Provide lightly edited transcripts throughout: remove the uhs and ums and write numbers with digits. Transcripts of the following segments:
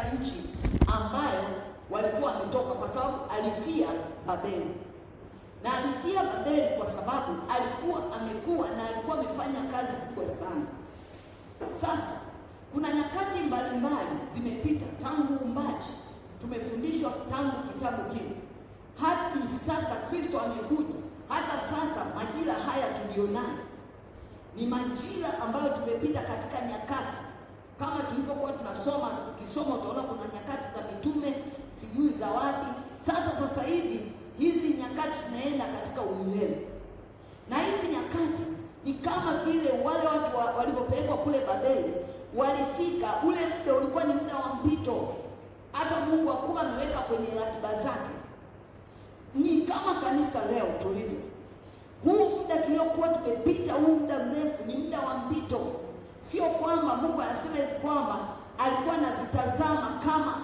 nchi ambayo walikuwa wametoka, kwa sababu alifia Babeli. Na alifia Babeli kwa sababu alikuwa amefanya kazi kubwa sana. Sasa kuna nyakati mbalimbali zimepita tangu umbaji, tumefundishwa tangu kitabu kile hadi sasa Kristo amekuja. Hata sasa majira haya tulionayo ni majira ambayo tumepita katika nyakati kama tulivyokuwa tunasoma. Ukisoma utaona kuna nyakati za mitume, sijui za wapi. Sasa hivi hizi nyakati tunaenda katika umilele, na hizi nyakati ni kama vile wale watu walipopelekwa kule Babeli walifika. Ule muda ulikuwa ni muda wa mpito, hata Mungu hakuwa ameweka kwenye ratiba zake. Ni kama kanisa leo tulivyo. Huu muda tuliokuwa tumepita, huu muda mrefu ni muda wa mpito. Sio kwamba Mungu anasema hivi kwamba alikuwa anazitazama kama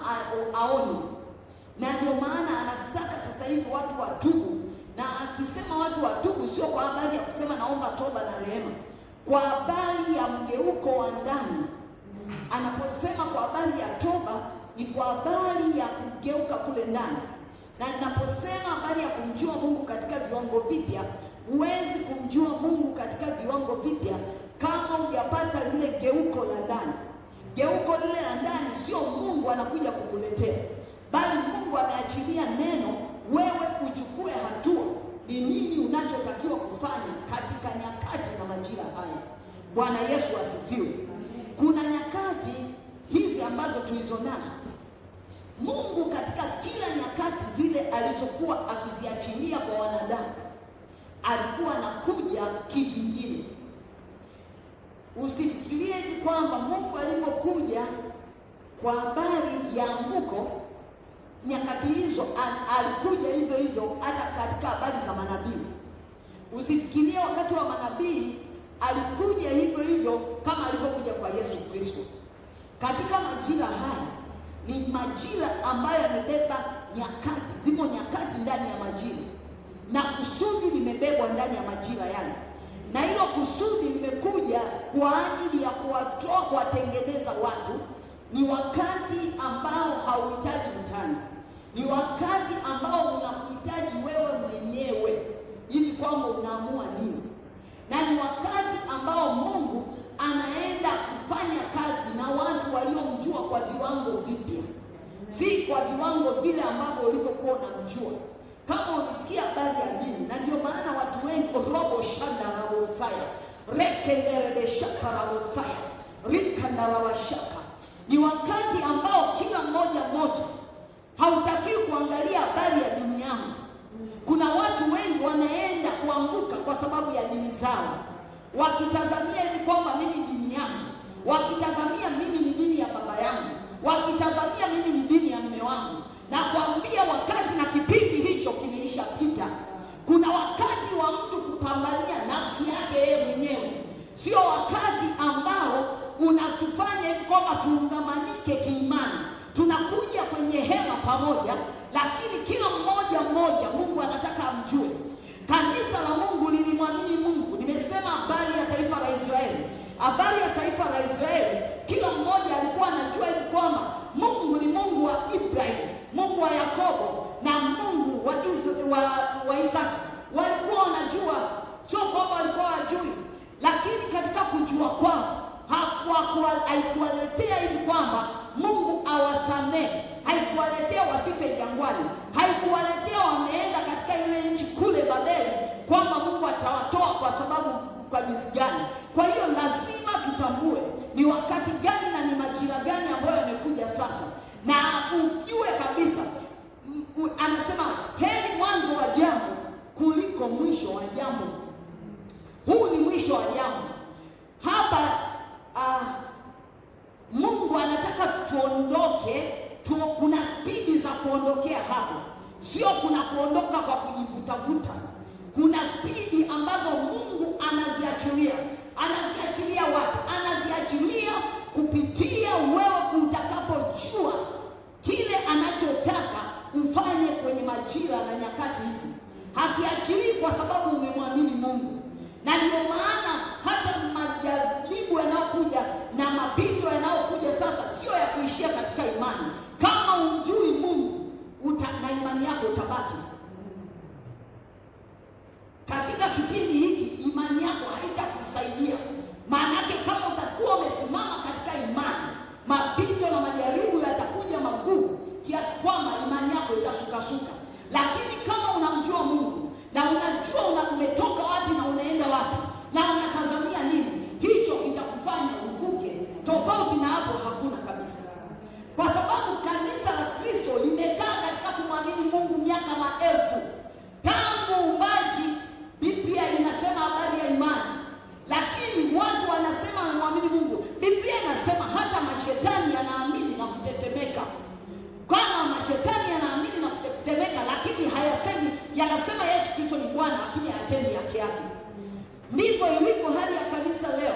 aoni. Na ndio maana anastaka sasa hivi watu watubu. Na akisema watu watubu, sio kwa habari ya kusema naomba toba na rehema, kwa habari ya mgeuko wa ndani. Anaposema kwa habari ya toba, ni kwa habari ya kugeuka kule ndani. Na ninaposema habari ya kumjua Mungu katika viwango vipya, huwezi kumjua Mungu katika viwango vipya kama hujapata lile geuko la ndani. Geuko lile la ndani sio Mungu anakuja kukuletea, bali Mungu ameachilia neno, wewe uchukue hatua. Ni nini unachotakiwa kufanya katika nyakati na majira haya? Bwana Yesu asifiwe. Kuna nyakati hizi ambazo tulizonazo, Mungu katika kila nyakati zile alizokuwa akiziachilia kwa wanadamu, alikuwa anakuja kivingine. Usifikirie hivi kwamba Mungu alipokuja kwa habari ya anguko nyakati hizo alikuja hivyo hivyo hata katika habari za manabii. Usifikirie wakati wa manabii alikuja hivyo hivyo kama alivyokuja kwa Yesu Kristo. Katika majira haya ni majira ambayo yamebeba nyakati, zimo nyakati ndani ya majira, na kusudi limebebwa ndani ya majira yale. Na hilo kusudi limekuja kwa ajili ya kuwatoa, kuwatengeneza watu. Ni wakati ambao hauhitaji mtani, ni wakati ambao unakuhitaji wewe mwenyewe hivi kwamba unaamua nini. Na ni wakati ambao Mungu anaenda kufanya kazi na watu waliomjua kwa viwango vipya, si kwa viwango vile ambavyo ulivyokuwa unamjua. Kama ukisikia habari ya dini, na ndio maana watu wengi robo shanda rabosaya rekendere shaka rabosaya rikanda rabashaka. Ni wakati ambao kila mmoja hautaki kuangalia habari ya dini yangu. Kuna watu wengi wanaenda kuanguka kwa sababu ya dini zao, wakitazamia hivi kwamba mimi dini yangu, wakitazamia mimi ni dini ya baba yangu, wakitazamia mimi ni dini ya mume wangu. Na kuambia wakati na kipindi hicho kimeisha pita. Kuna wakati wa mtu kupambania nafsi yake yeye mwenyewe, sio wakati ambao unatufanya hivi kwamba tuungamanike kiimani. Tunakuja kwenye hema pamoja, lakini kila mmoja Mungu anataka amjue. Kanisa la Mungu lilimwamini Mungu. Nimesema habari ya taifa la Israeli. Habari ya taifa la Israeli, kila mmoja alikuwa anajua hivi kwamba Mungu ni Mungu wa Ibrahim, Mungu wa Yakobo, na Mungu wa Isaka. Walikuwa wanajua, sio kwamba walikuwa wajui. Lakini katika kujua kwao haikuwaletea hivi kwamba Mungu awasamehe, haikuwaletea wasife jangwani, haikuwaletea wameenda katika ile nchi kule Babeli kwamba Mungu atawatoa kwa sababu kwa jinsi gani. Kwa hiyo lazima tutambue ni wakati gani na ni majira gani ambayo yamekuja sasa, na ujue kabisa. Anasema heri mwanzo wa jambo kuliko mwisho wa jambo. Huu ni mwisho wa jambo. Hapa Mungu anataka tuondoke. Kuna spidi za kuondokea hapo, sio kuna kuondoka kwa kujivutavuta. Kuna spidi ambazo Mungu anaziachilia. Anaziachilia wapi? Anaziachilia kupitia wewe utakapojua kile anachotaka ufanye kwenye majira na nyakati hizi. Hakiachilii kwa sababu umemwamini Mungu. Na ndio maana hata majaribu yanayokuja na mapito yanayokuja sasa, sio sio ya kuishia katika imani. Kama umjui Mungu na imani yako utabaki. Katika kipindi hiki imani yako haitakusaidia. Maana yake kama utakuwa umesimama katika imani, mapito na majaribu yatakuja magumu kiasi kwamba imani yako itasukasuka. Lakini kama unamjua Mungu na unajua umetoka wapi na unaenda wapi na unatazamia nini, hicho kitakufanya uvuke. Tofauti na hapo hakuna kabisa. Kwa sababu kanisa la Kristo limekaa katika kumwamini Mungu miaka maelfu. Tangu uumbaji Biblia inasema habari ya imani. Lakini watu wanasema wanamwamini Mungu. Biblia inasema hata mashetani yanaamini na kutetemeka. Kama mashetani yanaamini na kutetemeka, lakini hayasemi, yanasema Yesu Kristo ni Bwana, lakini hayatendi haki yake. Ndivyo ilivyo hali ya kanisa leo.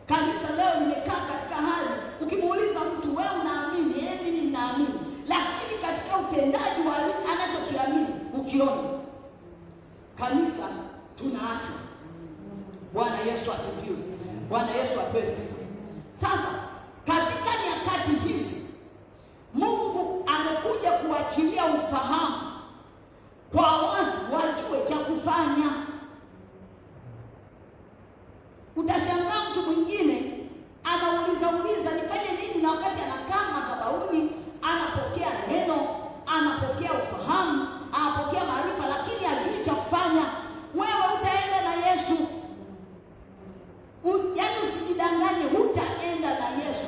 Kanisa leo limekaa katika hali, ukimuuliza mtu wewe unaamini? Mimi ninaamini. Lakini katika utendaji wa anachokiamini ukiona. Kanisa tunaachwa. Bwana Yesu asifiwe. Bwana Yesu apewe sifa. Sasa katika nyakati hizi Mungu amekuja kuachilia ufahamu kwa watu wajue cha kufanya. Utashangaa mtu mwingine anauliza nifanye nini, na wakati anakaa madhabahuni anapokea neno, anapokea ufahamu, anapokea maarifa, lakini hajui cha kufanya. Wewe utaenda na Yesu. Yaani usijidanganye, hutaenda na Yesu.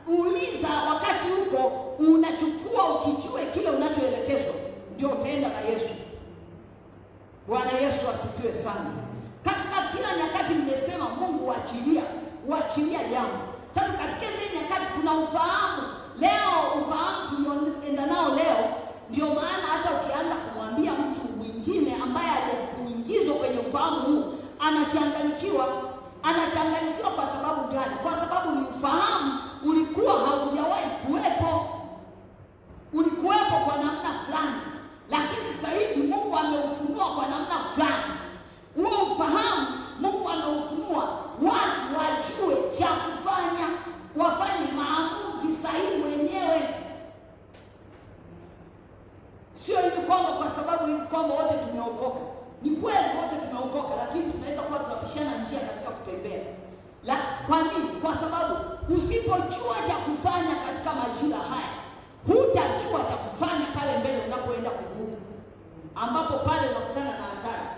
Uliza wakati huko unachukua ukijue kile unachoelekezwa, ndio utaenda na Yesu. Bwana Yesu asifiwe sana. Katika kila nyakati nimesema Mungu huachilia jambo. Sasa katika hizo nyakati kuna ufahamu. Leo ufahamu tulioenda nao leo, ndio maana hata ukianza kumwambia mtu mwingine ambaye hajakuingizwa kwenye ufahamu huu, anachanganyikiwa. Anachanganyikiwa kwa sababu gani? Kwa sababu ni ufahamu ulikuwa haujawahi kuwepo. Ulikuwepo kwa namna fulani, lakini sasa hivi Mungu ameufunua kwa namna fulani. Huo ufahamu Mungu ameufunua watu wajue cha kufanya, wafanye maamuzi sahihi wenyewe. Sio hivi kwamba kwa sababu hivi kwamba wote tumeokoka. Ni kweli wote tumeokoka, lakini tunaweza kuwa tunapishana njia katika kutembea. Kwa nini? Kwa sababu usipojua cha kufanya katika majira haya, hutajua cha kufanya pale mbele unapoenda kuvuka, ambapo pale unakutana na hatari.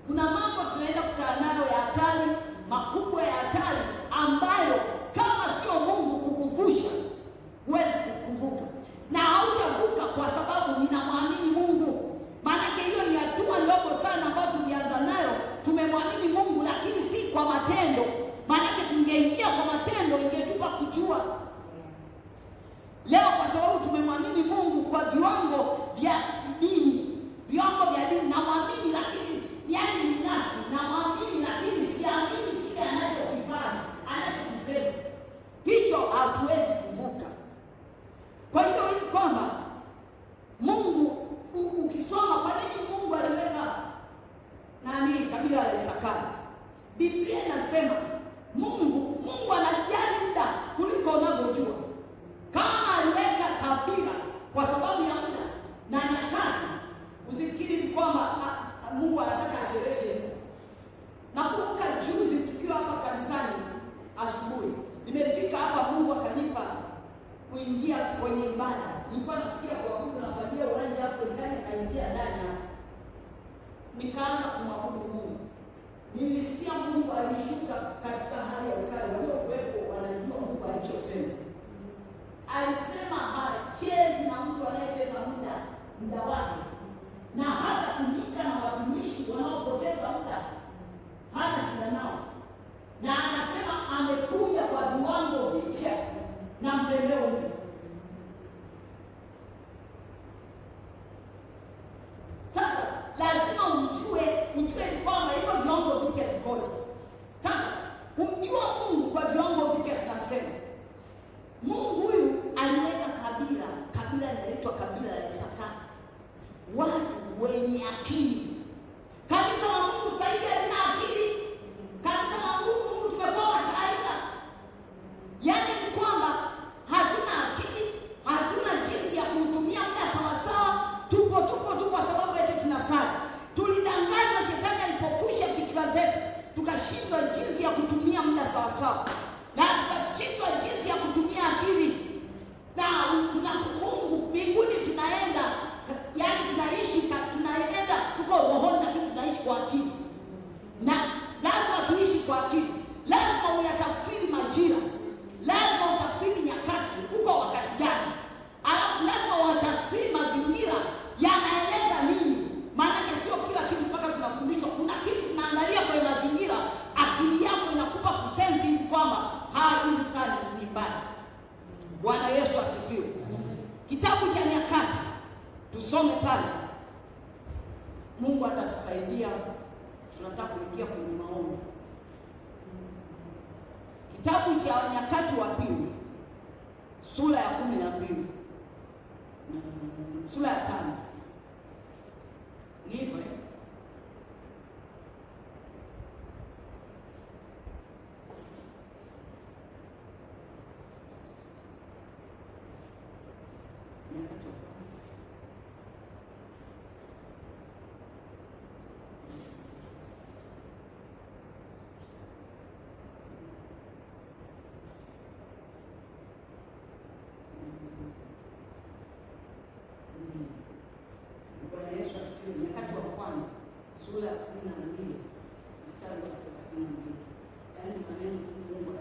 Kuna mambo tunaenda kukutana nayo ya hatari, makubwa ya hatari, ambayo kama sio Mungu kukuvusha, huwezi kuvuka. Na hautavuka kwa sababu ninamwamini Mungu. Maana hiyo ni hatua ndogo sana ambayo tulianza nayo. Tumemwamini Mungu lakini si kwa matendo. Maana tungeingia kwa matendo ingetupa kujua. Leo kwa sababu tumemwamini Mungu kwa viwango vya dini. Viwango vya dini, namwamini lakini yani ni nafsi, namwamini lakini siamini kile anachokifanya, anachokisema. Hicho hatuwezi kuvuka. Kwa hiyo ni kwamba Mungu, ukisoma kwa nini Mungu aliweka kabila la Isakari, Biblia inasema Mungu anajali muda kuliko unavyojua. Kama aliweka kabila kwa sababu ya muda na nyakati, usifikiri kwamba Mungu anataka ashereheshe. Nakumbuka juzi tukiwa hapa kanisani asubuhi, nimefika hapa, Mungu akanipa kuingia kwenye ibada. Nilikuwa nasikia kwa Mungu nafadia uwanja hapo, nikaingia ndani hapo. Nikaanza kumwabudu Mungu. Nilisikia Mungu alishuka katika hali ya ukali. Waliokuwepo wanajua Mungu alichosema. Alisema hachezi na mtu anayecheza muda wake. Na hata kunika na watumishi wanaopoteza muda hana shida nao. Na anasema amekuja kwa viwango vipya na mtembeo mpya. Sasa lazima ujue ni kwamba hivyo viwango vipya vikoje. Sasa kumjua Mungu kwa viwango vipya, tunasema Mungu huyu aliweka kabila linaitwa kabila la Isakari, watu wenye akili. Kanisa la Mungu sasa hivi halina akili. Kanisa la Mungu tumekuwa mataifa. Yaani ni kwamba usome pale, Mungu atatusaidia. Tunataka kuingia kwenye maombi. Kitabu cha Nyakati wa Pili sura ya 12, sura ya 5. Hivyo Nyakati wa kwanza sura ya 12 mstari wa 32. Yaani maneno Mungu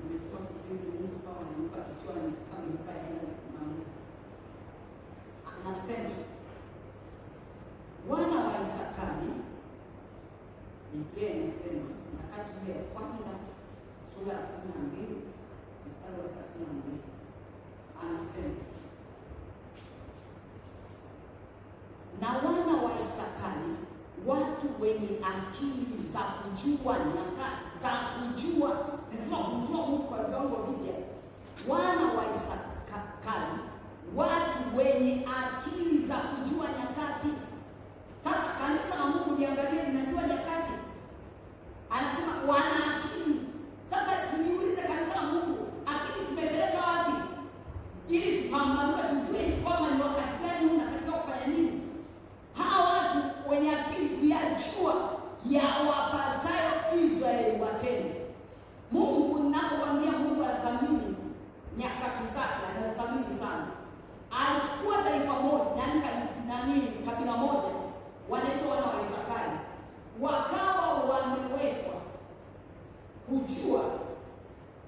nimetoa kitu Mungu kama ananipa kichwani kama nikaenda mambo. Anasema wana wa Isakari, Biblia inasema Nyakati ile ya kwanza sura ya 12 mstari wa 32. Anasema na wana wa Isakari, watu wenye akili za kujua nyakati, za kujua, nasema kujua Mungu kwa viwango vipya. Wana wa Isakari, watu wenye akili za kujua nyakati. Sasa kanisa la Mungu liangalie linajua nyakati. Anasema wana akili. Sasa niulize, kanisa la Mungu, akili tumepeleka wapi? Ili tupambanue, tujue kwamba ni wakati gani unatakiwa kufanya nini. Hawa watu wenye akili kuyajua ya wapasayo Israeli watende. Mungu, ninapowaambia Mungu anathamini nyakati zake, anathamini sana. Alichukua taifa moja, yani kabila moja, wanaitwa wana wa Isakari, wakawa wamewekwa kujua,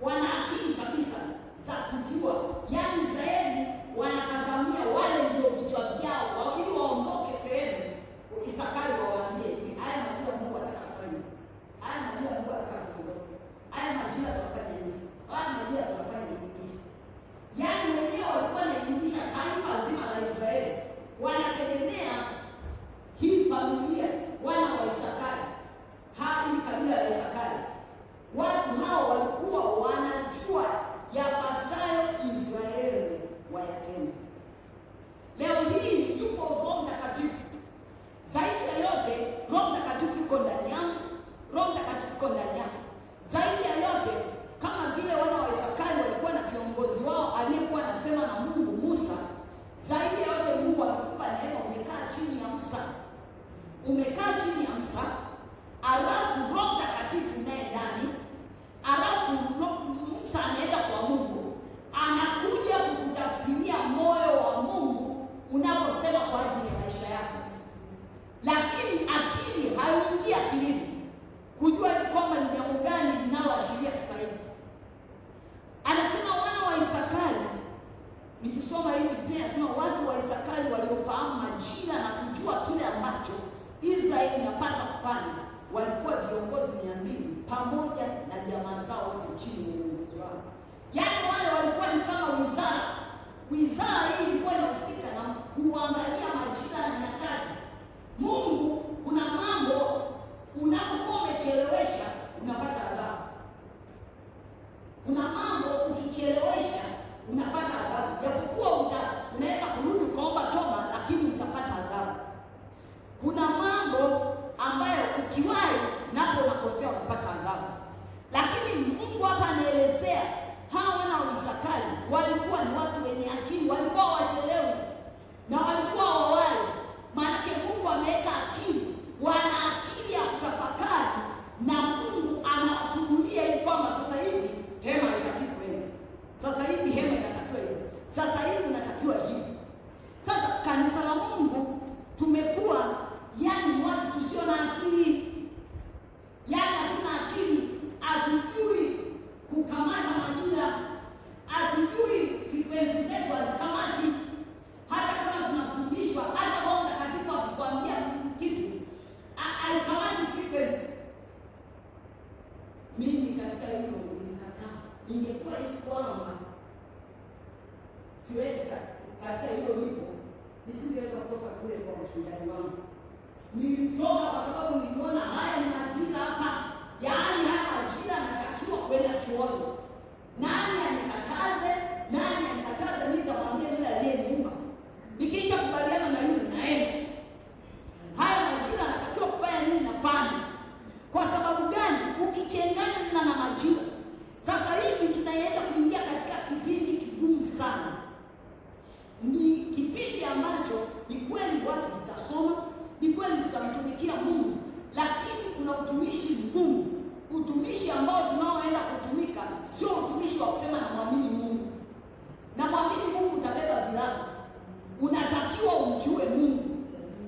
wana akili kabisa za kujua. Yani Israeli wanatazamia wale ndio vichwa vyao, ili waondoke sehemu. Isakari wawaambie hivi, haya majira Mungu ataka kufanya, haya majira Mungu ataka kuondoka, haya majira tutafanya hivi, haya majira tutafanya hivi. Yani wenyewe walikuwa wanaelimisha taifa zima la Israeli, wanategemea hii familia wana wa Isakari, hadi kabila la Isakari. Watu hao walikuwa wanajua yapasayo Israeli wayatende. Leo hii yupo Roho Mtakatifu. Zaidi ya yote, Roho Mtakatifu yuko ndani yangu, Roho Mtakatifu yuko ndani yako. Zaidi ya yote, kama vile wana wa Isakari walikuwa na kiongozi wao aliyekuwa anasema na Mungu, Musa. Zaidi ya yote, Mungu amekupa neema, umekaa chini ya Musa. Umekaa chini ya Musa, alafu Roho Mtakatifu naye ndani, alafu Musa anaenda kwa Mungu, anakuja kukutafsiria moyo wa Mungu unaposema kwa ajili ya maisha yako. Lakini akili haingia akilini kujua kwamba ni jambo gani linaloashiria sasa hivi. Anasema wana wa Isakari, nikisoma hii Biblia inasema watu wa Isakari waliofahamu majira na kujua kile ambacho Israeli inapaswa kufanya, walikuwa viongozi 200 pamoja na jamaa zao wote chini ya uongozi wao. Yaani wale walikuwa ni kama wizara. Wizara hii ilikuwa inahusika na kuangalia majira na nyakati. Mungu, kuna mambo unapokuwa umechelewesha unapata adhabu. Kuna mambo ukichelewesha unapata adhabu. Japokuwa unaweza kurudi kuomba toba, lakini utapata adhabu. Kuna mambo ambayo ukiwahi napo unakosea unapata adhabu. Lakini Mungu hapa anaelezea hawa wana wa Isakari walikuwa ni watu wenye akili, walikuwa wachelewi na walikuwa wawai. Maana Mungu ameweka akili, wana akili ya kutafakari, na Mungu anawafunulia ili kwamba sasa hivi hema inatakiwa kwenda, sasa hivi hema inatakiwa hivi, sasa hivi inatakiwa hivi. Sasa kanisa la Mungu tumekuwa yani watu tusio na akili, yani hatuna akili, hatujui kukamata majira, hatujui frequency zetu hazikamati. Hata kama tunafundishwa, hata Roho Mtakatifu akikwambia kitu alikamati frequency. Mimi katika hilo nilikataa. Ningekuwa hivi kwamba siwezi katika hilo lipo, nisingeweza kutoka kule kwa mchungaji wangu. Nilitoka kwa sababu niliona haya ni majira hapa, yaani haya majira natakiwa kwenda chuoni. Nani anikataze? Nani anikataze? Nitamwambia yule aliyeniumba. Nikisha kubaliana na yule naenda. Haya majira natakiwa kufanya nini? Nafanya. Kwa sababu gani? Ukichanganya na majira. Sasa hivi tunaenda kuingia katika kipindi kigumu sana. Ni kipindi ambacho ni kweli watu tutasoma, ni kweli tutamtumikia Mungu, lakini kuna utumishi mgumu. Utumishi ambao tunaoenda kutumika sio utumishi wa kusema na muamini Mungu. Na muamini Mungu utabeba vilago. Unatakiwa umjue Mungu.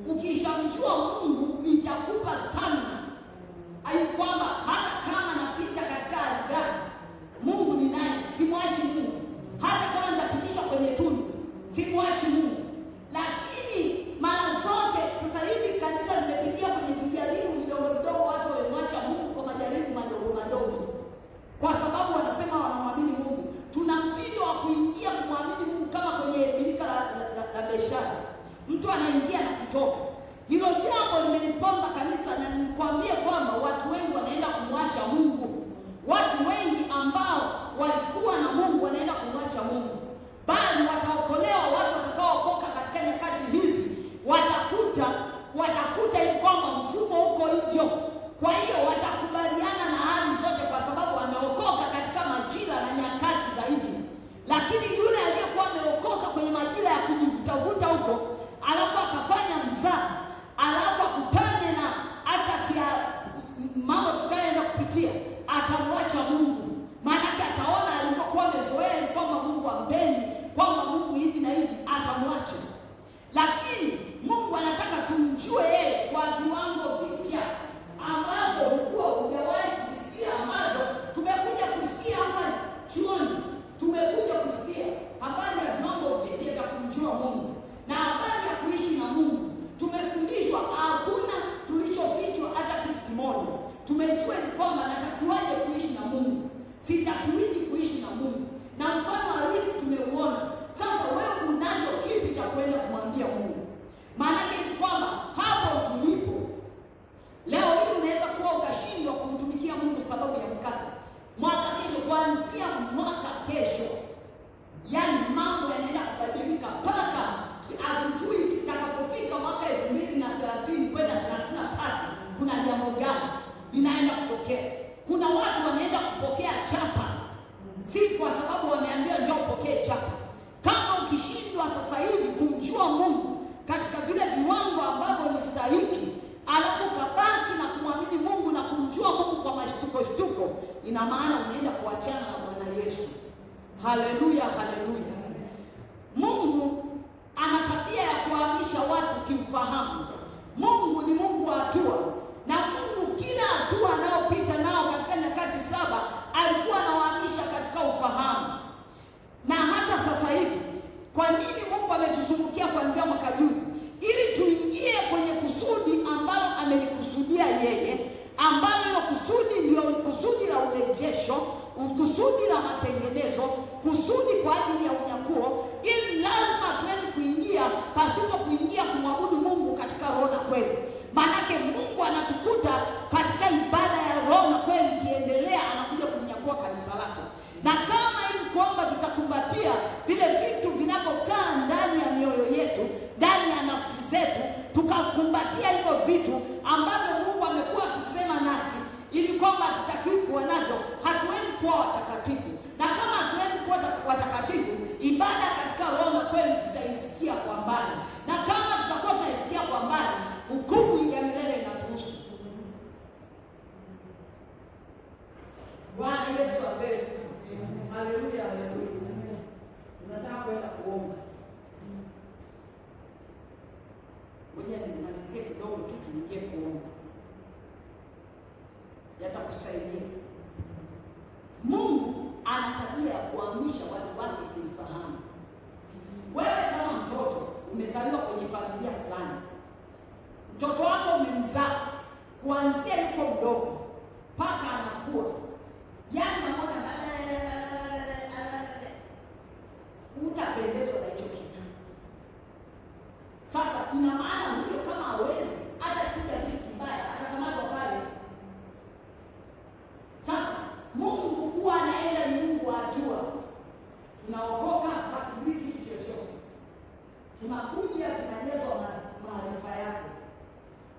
Ukishamjua Mungu itakupa stamina. Ai kwamba hata kama napita katika hali gani, Mungu ni naye, simwachi Mungu. Hata kama nitapitishwa kwenye tundu, simwachi Mungu. Lakini mara zote sasa hivi kanisa limepitia kwenye vijaribu vidogo vidogo, watu wamemwacha Mungu kwa majaribu madogo madogo. Kwa sababu wanasema wanamwamini Mungu. Tuna mtindo wa kuingia kumwamini Mungu kama kwenye birika la biashara. Mtu anaingia na kutoka. Hilo jambo limeniponza kanisa, na nikwambie kwamba watu wengi wanaenda kumwacha Mungu. Watu wengi ambao walikuwa na Mungu wanaenda kumwacha Mungu. Bali wataokolewa watu watakaookoka katika nyakati hizi. Watakuta ili kwamba mfumo uko hivyo. Kwa hiyo watakubaliana na hali zote kwa sababu wameokoka katika majira na nyakati za hivi. Lakini yule aliyekuwa ameokoka kwenye majira ya kujivutavuta huko, alafu akafanya mzaa, alafu akutane na hata mambo tutaenda kupitia, atamwacha Mungu. Maanake ataona alipokuwa amezoea kwamba Mungu ampendi, kwamba Mungu hivi na hivi, atamwacha. Lakini Mungu anataka tumjue yeye kwa viwango vipya ambavyo ulikuwa hujawahi kusikia, ambavyo tumekuja kusikia hapa chuoni. Tumekuja kusikia habari ya viwango vipya vya kumjua Mungu na habari ya kuishi na Mungu. Tumefundishwa hakuna tulichofichwa hata kitu kimoja. Tumejua ni kwamba natakiwaje kuishi na Mungu, sitakiwiji kuishi na Mungu, na mfano halisi tumeuona. Sasa wewe unacho kipi cha kwenda kumwambia Mungu? Maanake ni kwamba hapo tulipo leo hii unaweza kuwa ukashindwa kumtumikia Mungu sababu ya mkate. Mwaka kesho, kuanzia mwaka kesho, yaani mambo yanaenda kubadilika mpaka hatujui kitakapofika mwaka 2030 kwenda 33 kuna jambo gani linaenda kutokea. Kuna watu wanaenda kupokea chapa, si kwa sababu wameambiwa njoo upokee chapa. Kama ukishindwa sasa hivi kumjua Mungu katika vile viwango ambavyo ni stahiki, alafu kabaki na kumwamini Mungu na kumjua Mungu kwa mashtuko, ina maana unaenda kuachana na Bwana Yesu. Haleluya, haleluya. Mungu ana tabia ya kuhamisha watu kiufahamu. Mungu ni Mungu wa hatua, na Mungu kila hatua anayopita nao katika nyakati 7 alikuwa anawahamisha katika ufahamu. Na hata sasa hivi, kwa nini Mungu ametuzungukia kuanzia mwaka juzi? Ili tuingie kwenye kusudi ambalo amelikusudia yeye, ambalo hilo kusudi ndio kusudi la urejesho, kusudi la matengenezo, kusudi kwa ajili ya unyakuo. Ili lazima tuweze kuingia pasipo kuingia kumwabudu Mungu katika roho na kweli. Maanake Mungu anatukuta katika ibada ya roho na kweli ikiendelea, anakuja kunyakua kanisa lake. Na kama hivi kwamba tutakumbatia vile vitu vinavyokaa ndani ya mioyo yetu, ndani ya nafsi zetu, tukakumbatia hivyo vitu ambavyo Mungu amekuwa akisema nasi, ili kwamba tutakiwi kuwa navyo, hatuwezi kuwa watakatifu. Na kama hatuwezi kuwa watakatifu, ibada katika roho na kweli tutaisikia kwa mbali. Na kama tutakuwa tunaisikia kwa mbali, hukumu ya milele inatuhusu. Bwana Yesu apewe. Haleluya, haleluya. Tunataka kwenda kuomba. Ngoja nimalizie kidogo tu tuingie kuomba. Yatakusaidia. Mungu ana tabia ya kuhamisha watu wake kiufahamu. Wewe kama mtoto umezaliwa kwenye familia fulani, mtoto wako umemzaa kuanzia yuko mdogo mpaka anakuwa, yaani naona utapendezwa na hicho kitu. ina maana huyo kama hawezi hata kuja kitu kibaya atakamatwa pale. Sasa Mungu huwa anaenda, ni Mungu wa hatua. Tunaokoka hatujui kitu chochote, tunakuja tunajazwa maarifa yake.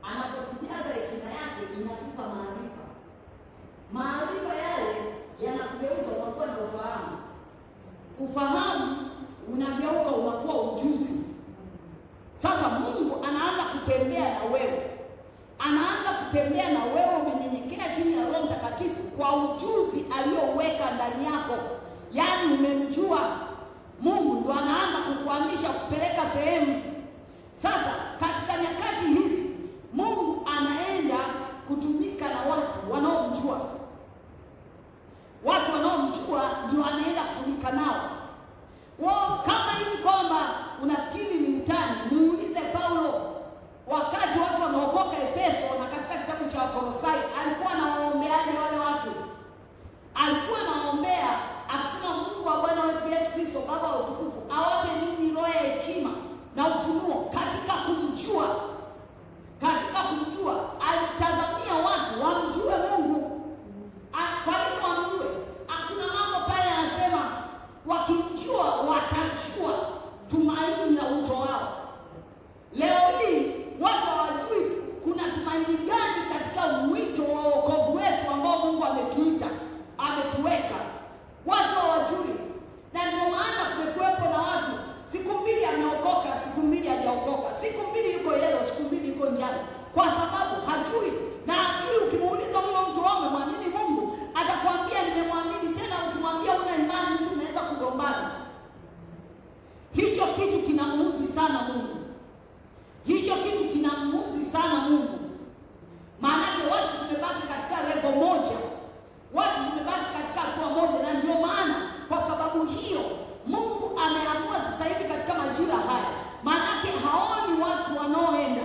Anapotujaza hekima yake inatupa maarifa. Maarifa yale yanakugeuza unakuwa na ufahamu. Ufahamu unageuka unakuwa ujuzi. Sasa Mungu anaanza kutembea na wewe, anaanza kutembea na wewe umenyenyekea chini ya Roho Mtakatifu kwa ujuzi aliyoweka ndani yako. Yaani umemjua Mungu, ndio anaanza kukuhamisha kupeleka sehemu. Sasa katika nyakati hizi Mungu anaenda kutumika na watu wanaomjua. Watu wanaomjua ndio anaenda kutumika nao. Wao kama hivi kwamba unafikiri ni mtani, niulize Paulo wakati watu wanaokoka Efeso na katika kitabu cha Kolosai alikuwa anawaombeaje wale watu? Alikuwa anaombea akisema Mungu wa Bwana wetu Yesu Kristo Baba wa utukufu awape ninyi roho ya hekima na ufunuo katika kumjua. Katika kumjua alitazamia watu wamjue Mungu. Kwa nini wamjue? Hakuna mambo pale anasema wakimjua watajua tumaini la uto wao. Leo hii watu hawajui kuna tumaini gani katika mwito wa wokovu wetu ambao Mungu ametuita, ametuweka. Watu hawajui. Na ndio maana kumekuwepo na watu siku mbili ameokoka, siku mbili hajaokoka, siku mbili yuko yellow, siku mbili yuko njano, kwa sababu hajui. Na hii ukimuuliza huyo mtu wao umemwamini Mungu, atakwambia nimemwamini. Tena ukimwambia una imani, mtu unaweza kugombana. Hicho kitu kinamuuzi sana Mungu. Hicho kitu kinamuuzi sana Mungu. Maana watu tumebaki katika level moja. Watu tumebaki katika hatua moja, na ndio maana kwa sababu hiyo Mungu ameamua sasa hivi katika majira haya. Maana haoni watu wanaoenda.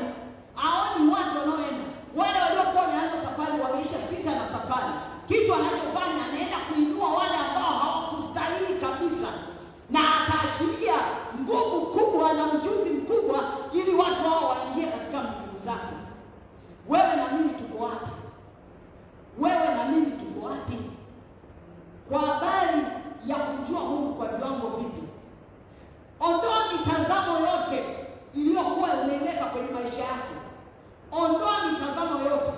Haoni watu wanaoenda. Wale waliokuwa wameanza safari wameisha sita na safari. Kitu anachofanya anaenda kuinua wale ambao hawakustahili kabisa. Na ataachilia nguvu kubwa na ujuzi mkubwa ili watu hao waingie katika mbingu zake. Wewe na mimi tuko wapi? Wewe na mimi tuko wapi? Kwa habari ya kumjua Mungu kwa viwango vipi? Ondoa mitazamo yote iliyokuwa imeweka kwenye maisha yako. Ondoa mitazamo yote.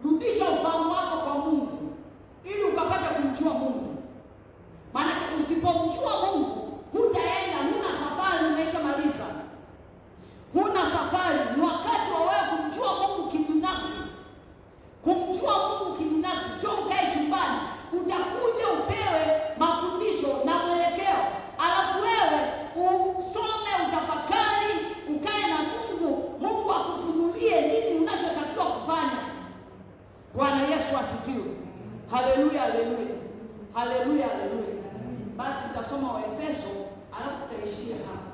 Rudisha ufahamu wako kwa Mungu ili ukapata kumjua Mungu. Maana usipomjua Mungu hutaenda, huna safari, umeshamaliza. Huna safari. Ni wakati wa wewe kumjua Mungu kibinafsi. Kumjua Mungu kibinafsi, sio ukae chumbani. Utakuja upewe mafundisho na mwelekeo, alafu wewe usome, utafakari, ukae na Mungu, Mungu akufunulie nini unachotakiwa kufanya. Bwana Yesu asifiwe. Haleluya, haleluya. Haleluya, haleluya. Basi tutasoma Waefeso alafu tutaishia hapa.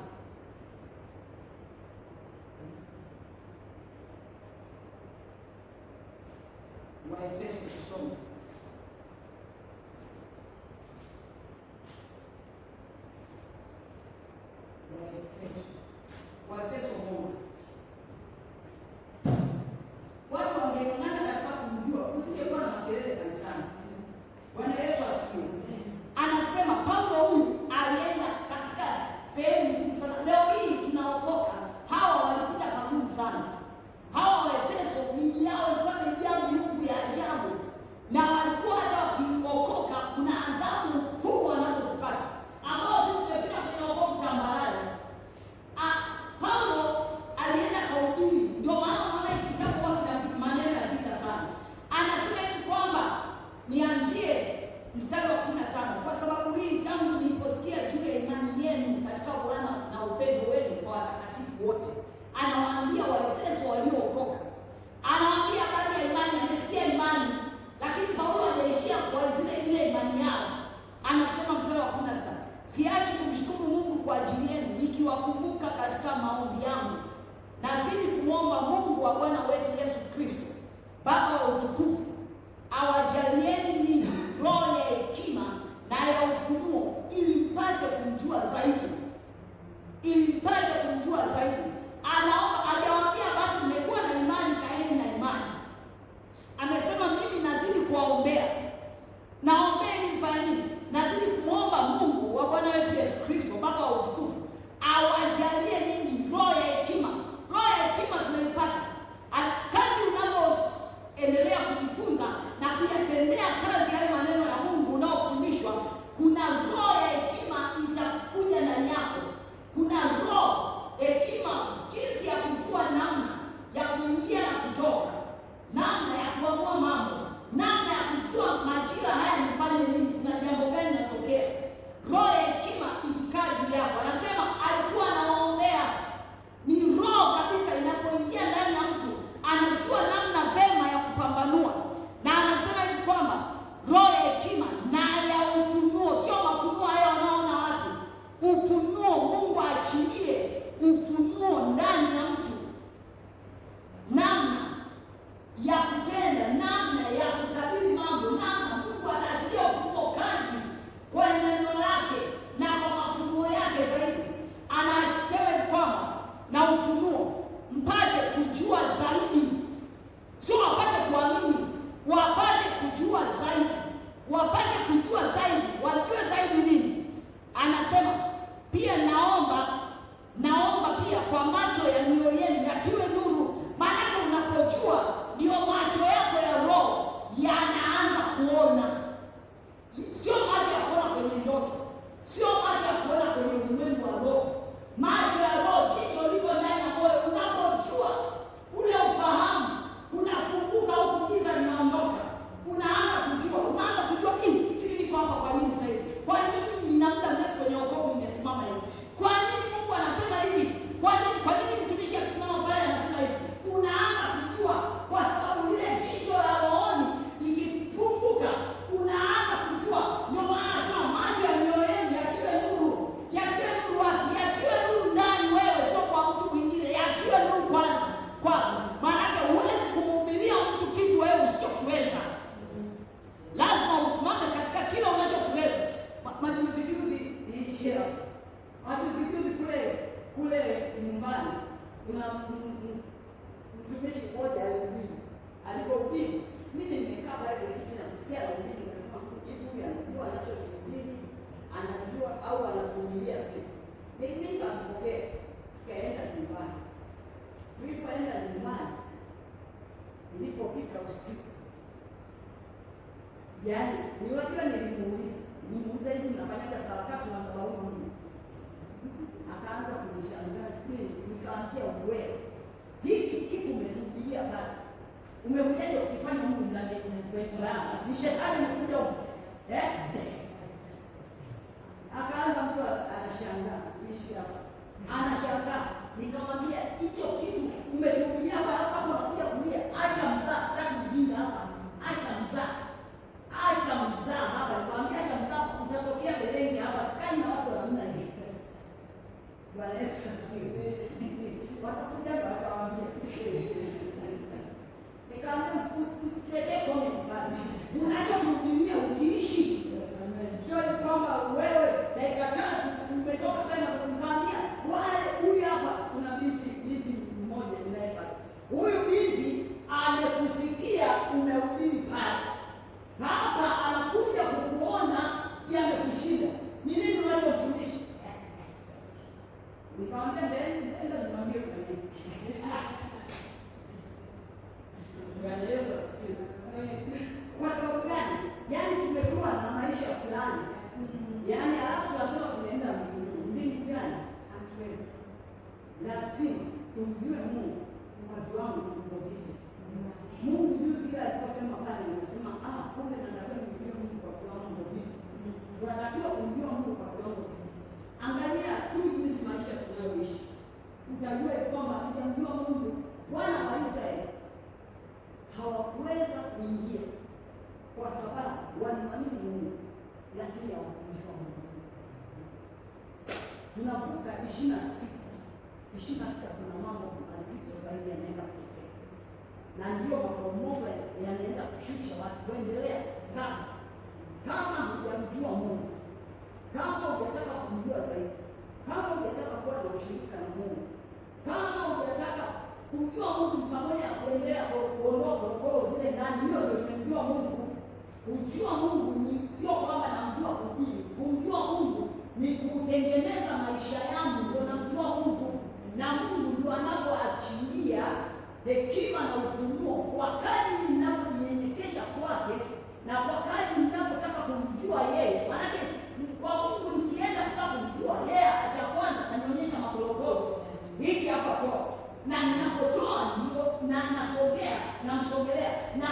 Waefeso tusome. Waefeso moja. Watu wangeng'ang'ana katika kumjua, usingekuwa na makelele kanisani. Bwana Yesu asifiwe. Anasema Paulo huyu alienda katika sehemu ngumu sana. Leo hii tunaokoka, hawa walikuja pagumu sana. Hawa Waefeso mili yao ilikuwa imejaa miungu ya ajabu, na walikuwa hata wakiokoka kuna adhabu kubwa wanazozipata ambao sisi tumepita kwenye wokovu tambarare. Paulo alienda kuhubiri, ndio maana unaona hiki kitabu kwa kina maneno ya vita sana. Anasema hivi kwamba nianzie mstari wa 15, kwa sababu hii tangu niliposikia juu ya imani yenu katika Bwana na upendo wenu kwa watakatifu wote. Anawaambia Waefeso waliookoka. Anawaambia habari ya imani, amesikia imani, lakini Paulo hajaishia kwa ile imani yao. Anasema mstari wa 16, siachi kumshukuru Mungu kwa ajili yenu nikiwakumbuka katika maombi yangu. Nazidi kumwomba Mungu wa Bwana wetu Yesu Kristo, Baba wa utukufu, awajalieni ninyi roho ya hekima na ya ufunuo ili mpate kumjua zaidi. Ili mpate kumjua zaidi. aachilie ufunuo ndani ya mtu, namna ya kutenda, namna ya kukabili mambo, namna Mungu ataachilia ufunuo kadri kwa neno lake na kwa mafunuo yake zaidi. Anasema kwamba na ufunuo mpate kujua zaidi, sio wapate kuamini, wapate kujua zaidi, wapate kujua zaidi, wajue zaidi nini. Anasema pia naomba pia kwa macho ya mioyo yenu yatiwe nuru. Maana unapojua ndio macho yako ya roho yanaanza kuona, sio macho ya kuona kwenye ndoto, sio macho ya kuona kwenye ulimwengu wa roho. Macho ya roho, jicho liko ndani ya moyo. Unapojua ule ufahamu unafunguka, au giza linaondoka, unaanza kujua hili liko hapa. Kwa nini sasa hivi? Kwa nini nina muda mrefu kwenye wokovu nimesimama hivi? Kwa nini Mungu anasema hivi? Kwa nini mtumishi akisimama pale anasema hivi? Unaanza kujua, kwa sababu ile jicho la rohoni likifunguka unaanza kujua. Ndio maana anasema macho ya mioyo yenu yatiwe nuru. Yatiwe nuru wapi? Yatiwe nuru ndani wewe, sio kwa mtu mwingine. Yatiwe nuru kwanza kwako. Maana huwezi kumhubiria mtu kitu wewe usichokiweza. Lazima usimame katika kile unachokiweza. Majuzi niishia. Majuzi kule nyumbani kuna mtumishi mmoja alipohubiri. Mimi nimekaa pale kiti namsikia anahubiri, nikasema hivi anajua anachohubiri, anajua au anafunulia sisi. Mimi nikampokea, kaenda nyumbani. Tulipoenda nyumbani, nilipofika usiku, yaani niwajua nilimuuliza hivi mnafanyaga sarakasi na madhabahu nini? Akaanza kunishangaa. Nikaambia uwewe, hiki kitu umetuhubiria pale, umekujaje ukifanya Mungu ndani yako? Ni shetani amekuja huko. Akaanza mtu anashangaa, nishi hapa anashangaa. Nikamwambia hicho kitu umetuhubiria hapa, hapo unakuja kulia, acha mzaa, sitaki ujinga hapa, acha mzaa hapa. Nikamwambia acha mzaa, utatokea belenge hapa, sikai na watu wa namna hii. Bwana Yesu asifiwe. Watakuja watawaambia. Nikamwambia msitete comment pale. Unachokuhudumia ukiishi. Sio kwamba wewe dakika 3 umetoka pale na kumwambia wale huyu hapa kuna binti mmoja ninaipa. Huyu binti amekusikia umehubiri pale. Hapa anakuja kukuona yamekushinda. Ni nini unachofundisha? Nikamwambia nenda nimwambie kwa nini. Bwana Yesu asifiwe. Kwa sababu gani? Yaani tumekuwa na maisha fulani. Yaani alafu lazima tunaenda mbinguni gani? Hatuwezi. Lazima tumjue Mungu kwa viwango vingine. Mungu juzi ile aliposema pale anasema kumbe nataka kumjua Mungu kwa viwango vingine. Tunatakiwa kumjua Mungu kwa viwango vingine. Angalia tu jinsi maisha tunayoishi. Utajua kwamba tunamjua Mungu. Wana wa Israeli hawakuweza kuingia kwa sababu walimwamini Mungu, lakini hawakumjua Mungu. Tunavuka 26 kuna mambo mazito zaidi yanaenda kutokea. Na ndio maporomoko yanaenda kushusha watu kuendelea. Kama hujamjua Mungu, kama hujataka kumjua zaidi, kama hujataka kuwa na ushirika na Mungu, kama hujataka kumjua Mungu pamoja na kuendelea kuondoa zile ndani, hiyo ndio tunamjua Mungu. Kujua Mungu ni sio kwamba namjua kuhubiri. Kumjua Mungu ni kutengeneza maisha yangu, ndio namjua Mungu. Na Mungu ndio anapoachilia hekima na ufunuo kwa kadri ninapojinyenyekesha kwake na kwa kadri ninapotaka kumjua yeye. Maana kwa Mungu nikienda kutaka kumjua yeye, cha kwanza atanionyesha makorokoro. Hiki hapa toa. Na ninapotoa ndio na nasogea, namsogelea. Na